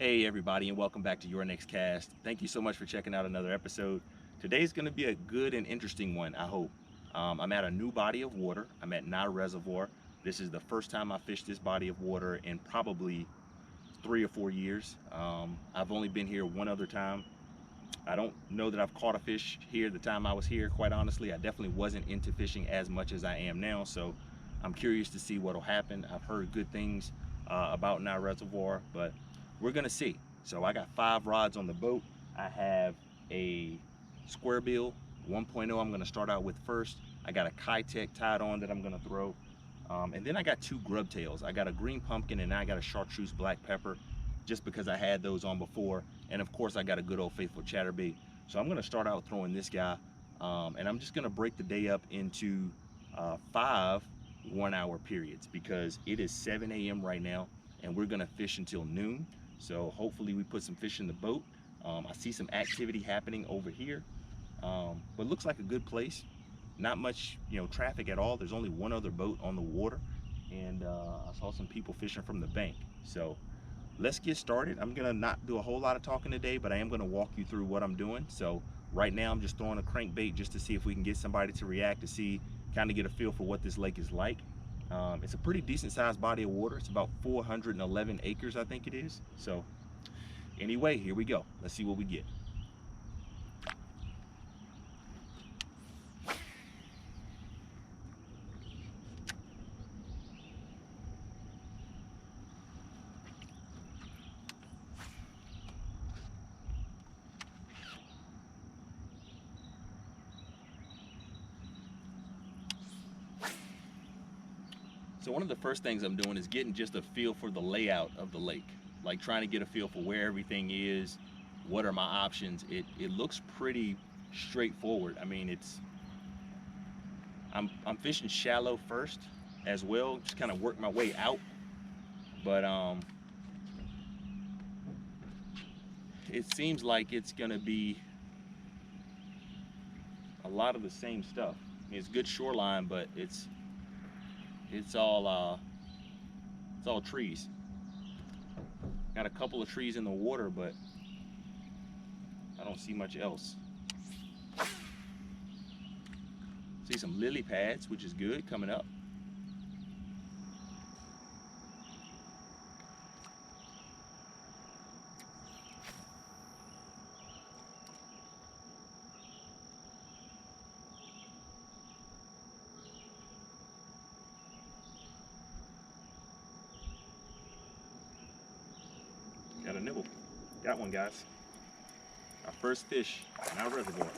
Hey everybody, and welcome back to Your Next Cast. Thank you so much for checking out another episode. Today's going to be a good and interesting one, I hope. I'm at a new body of water. I'm at Ni Reservoir. This is the first time I fished this body of water in probably 3 or 4 years. I've only been here one other time. I don't know that I've caught a fish here the time I was here, quite honestly. I definitely wasn't into fishing as much as I am now, so I'm curious to see what'll happen. I've heard good things about Ni Reservoir, but we're gonna see. So I got 5 rods on the boat. I have a square bill 1.0 I'm gonna start out with first. I got a Kitech tied on that I'm gonna throw. And then I got 2 grub tails. I got a green pumpkin and I got a chartreuse black pepper, just because I had those on before. And of course I got a good old faithful chatterbait. So I'm gonna start out throwing this guy. And I'm just gonna break the day up into 5 1-hour periods, because it is 7 a.m. right now and we're gonna fish until noon. So hopefully we put some fish in the boat. I see some activity happening over here, but looks like a good place. Not much, traffic at all. There's only one other boat on the water, and I saw some people fishing from the bank. So let's get started. I'm gonna not do a whole lot of talking today, but I am gonna walk you through what I'm doing. So right now I'm just throwing a crankbait just to see if we can get somebody to react, to see, kind of get a feel for what this lake is like. It's a pretty decent sized body of water. It's about 411 acres, I think it is. So anyway, here we go. Let's see what we get. So one of the first things I'm doing is getting just a feel for the layout of the lake, like trying to get a feel for where everything is, what are my options. It looks pretty straightforward. I mean, I'm fishing shallow first as well, just kind of work my way out. But it seems like it's gonna be a lot of the same stuff. I mean, it's good shoreline, but it's all trees. Got a couple of trees in the water, but I don't see much else. See some lily pads, which is good, coming up. Got a nibble. Got one, guys. Our first fish in our reservoir.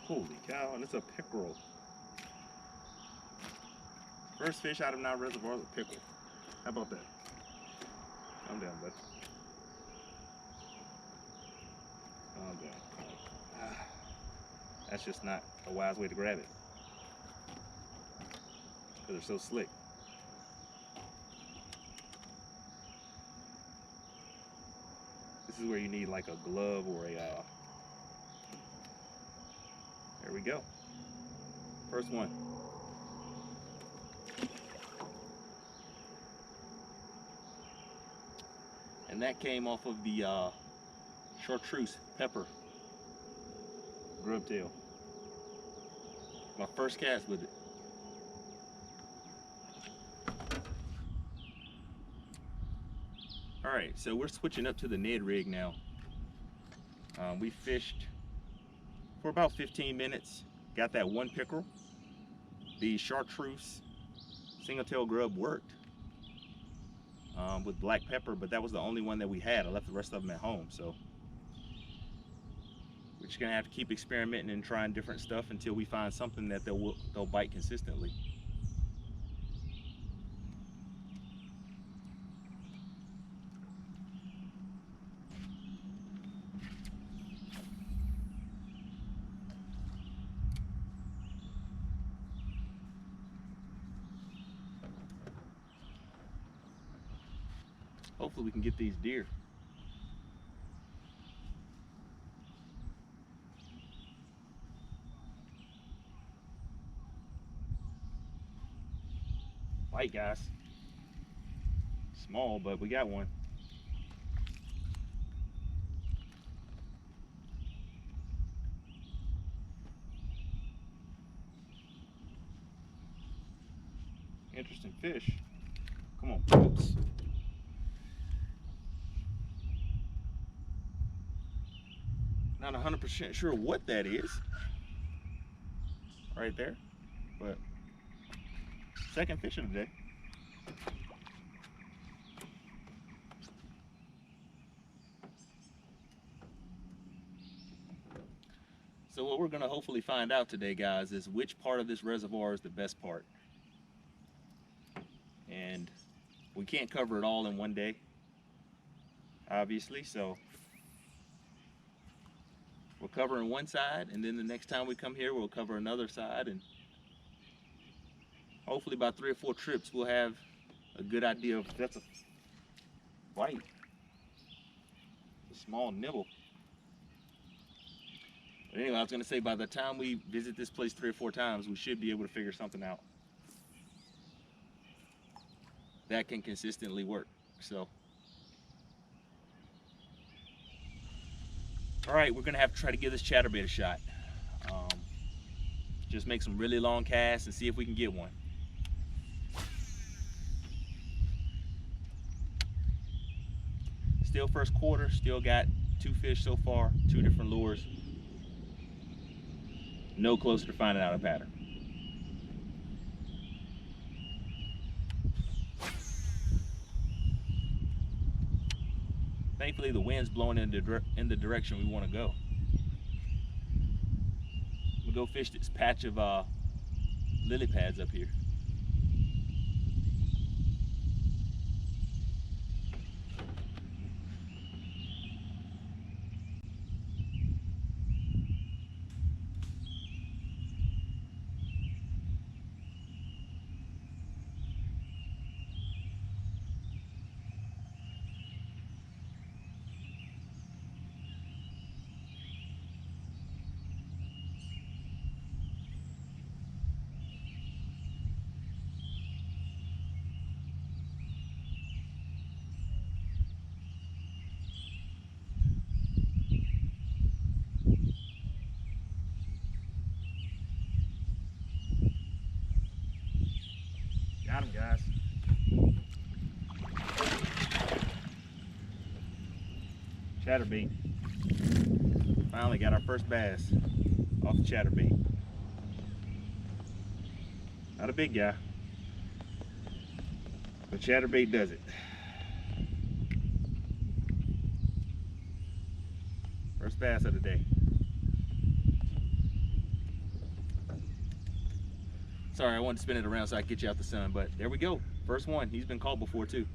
Holy cow, and it's a pickerel. First fish out of our reservoir is a pickerel. How about that? Calm down, bud. Calm down. That's just not a wise way to grab it, because they're so slick. This is where you need like a glove or a there we go. First one. And that came off of the chartreuse pepper grub tail. My first cast with it. All right, so we're switching up to the Ned rig now. We fished for about 15 minutes. Got that one pickerel. The chartreuse single tail grub worked with black pepper, but that was the only one that we had. I left the rest of them at home, so we're just gonna have to keep experimenting and trying different stuff until we find something that they'll bite consistently. Hopefully we can get these deer. Bite, guys. Small, but we got one. fish. Come on, Poops. Not 100% sure what that is right there, but second fish of the day. So what we're going to hopefully find out today, guys, is which part of this reservoir is the best part. And we can't cover it all in one day, obviously, so we're covering one side, and then the next time we come here, we'll cover another side, and hopefully by 3 or 4 trips, we'll have a good idea of that's a bite. A small nibble. But anyway, I was going to say, by the time we visit this place 3 or 4 times, we should be able to figure something out that can consistently work. So, all right, we're going to have to try to give this chatterbait a shot. Just make some really long casts and see if we can get one. Still first quarter, still got 2 fish so far, 2 different lures. No closer to finding out a pattern. Thankfully, the wind's blowing in the direction we want to go. We'll go fish this patch of lily pads up here. Got him, guys. Chatterbait. Finally got our first bass off the chatterbait. Not a big guy, but chatterbait does it. First bass of the day. Sorry, I wanted to spin it around so I could get you out the sun, but there we go. First one. He's been caught before too.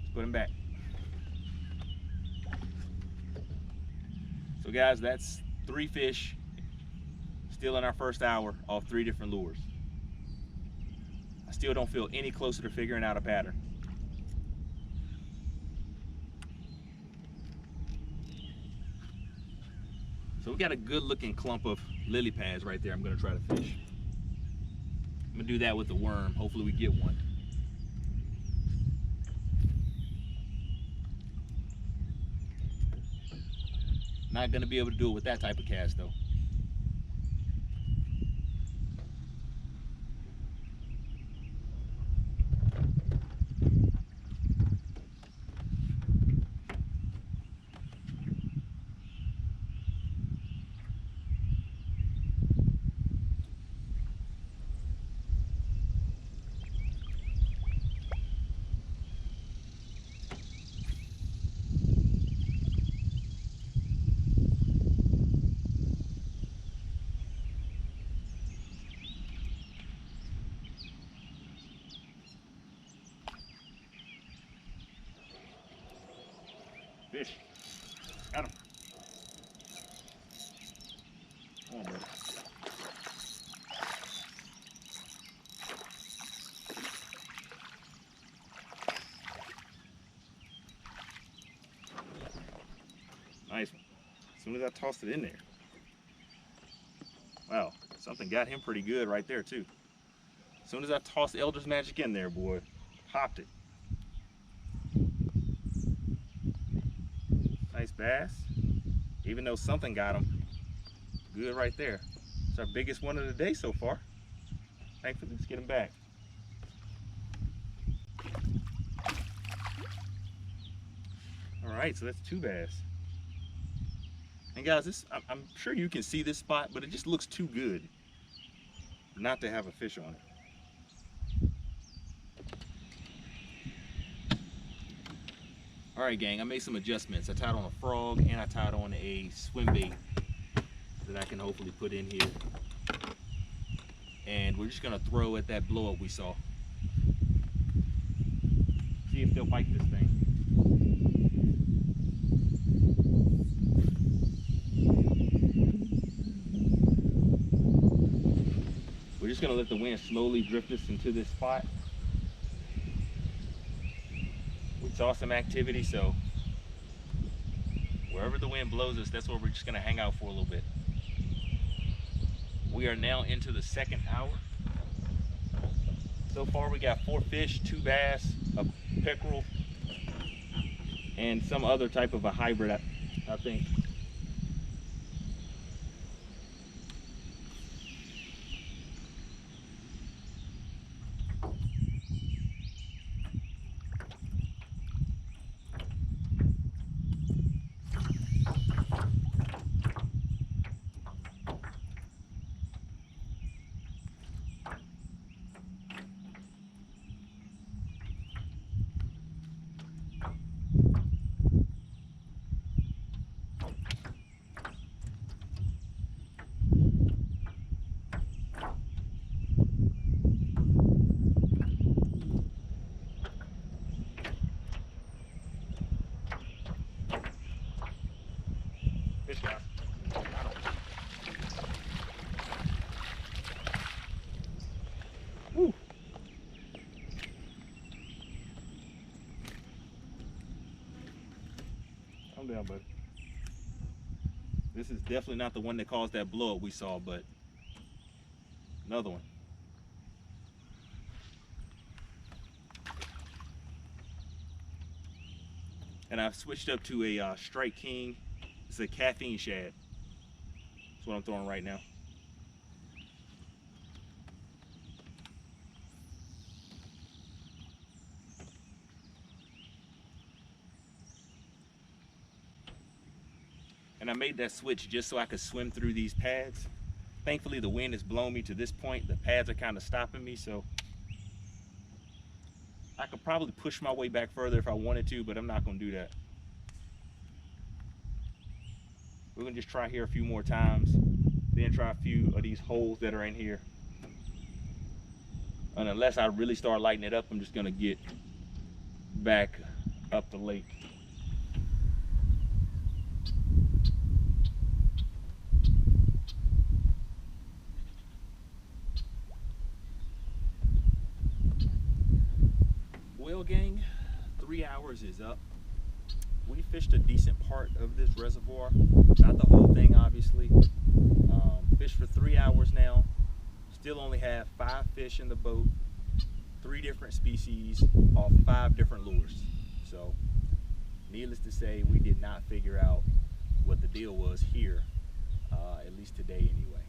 Let's put him back. So guys, that's 3 fish still in our first hour off 3 different lures. I still don't feel any closer to figuring out a pattern. So we got a good looking clump of lily pads right there I'm gonna try to fish. I'm gonna do that with the worm. Hopefully we get one. Not gonna be able to do it with that type of cast though. Fish. Got him. Come on, buddy. Nice one. As soon as I tossed it in there. Wow, something got him pretty good right there too. As soon as I tossed Elder's Magic in there, boy, popped it. Nice bass, even though something got him. Good right there. It's our biggest one of the day so far. Thankfully, let's get him back. right, so that's 2 bass. And guys, I'm sure you can see this spot, but it just looks too good not to have a fish on it. All right, gang, I made some adjustments. I tied on a frog and I tied on a swim bait that I can hopefully put in here. And we're just gonna throw at that blow up we saw. See if they'll bite this thing. We're just gonna let the wind slowly drift us into this spot. We saw some activity, so wherever the wind blows us, that's where we're just gonna hang out for a little bit. We are now into the 2nd hour. So far we got 4 fish, 2 bass, a pickerel, and some other type of a hybrid, I think. Fish out. Woo. Calm down, bud. This is definitely not the one that caused that blow up we saw, but another one. And I've switched up to a Strike King. It's a caffeine shad. That's what I'm throwing right now. And I made that switch just so I could swim through these pads. Thankfully, the wind has blown me to this point. The pads are kind of stopping me, so I could probably push my way back further if I wanted to, but I'm not gonna do that. We're gonna just try here a few more times, then try a few of these holes that are in here. And unless I really start lighting it up, I'm just gonna get back up the lake. Well, gang, 3 hours is up. We fished a decent part of this reservoir, not the whole thing, obviously. Fished for 3 hours now. Still only have 5 fish in the boat, 3 different species off 5 different lures. So, needless to say, we did not figure out what the deal was here, at least today anyway.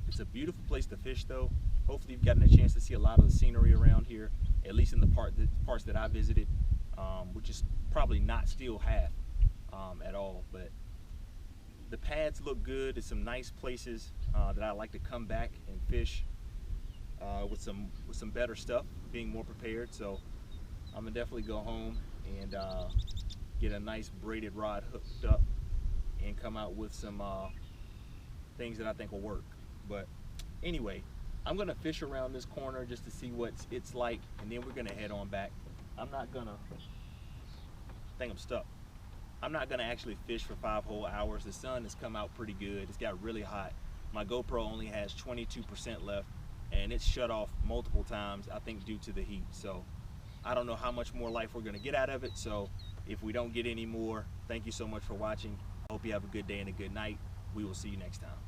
It's a beautiful place to fish, though. Hopefully you've gotten a chance to see a lot of the scenery around here, at least in the parts that I visited, which is probably not still half at all, but the pads look good. It's some nice places that I like to come back and fish with some better stuff, being more prepared. So I'm gonna definitely go home and get a nice braided rod hooked up and come out with some things that I think will work. But anyway, I'm gonna fish around this corner just to see what it's like, and then we're gonna head on back. I'm not gonna, I think I'm stuck. I'm not gonna actually fish for 5 whole hours. The sun has come out pretty good. It's got really hot. My GoPro only has 22% left, and it's shut off multiple times, I think due to the heat. So I don't know how much more life we're gonna get out of it. So if we don't get any more, thank you so much for watching. I hope you have a good day and a good night. We will see you next time.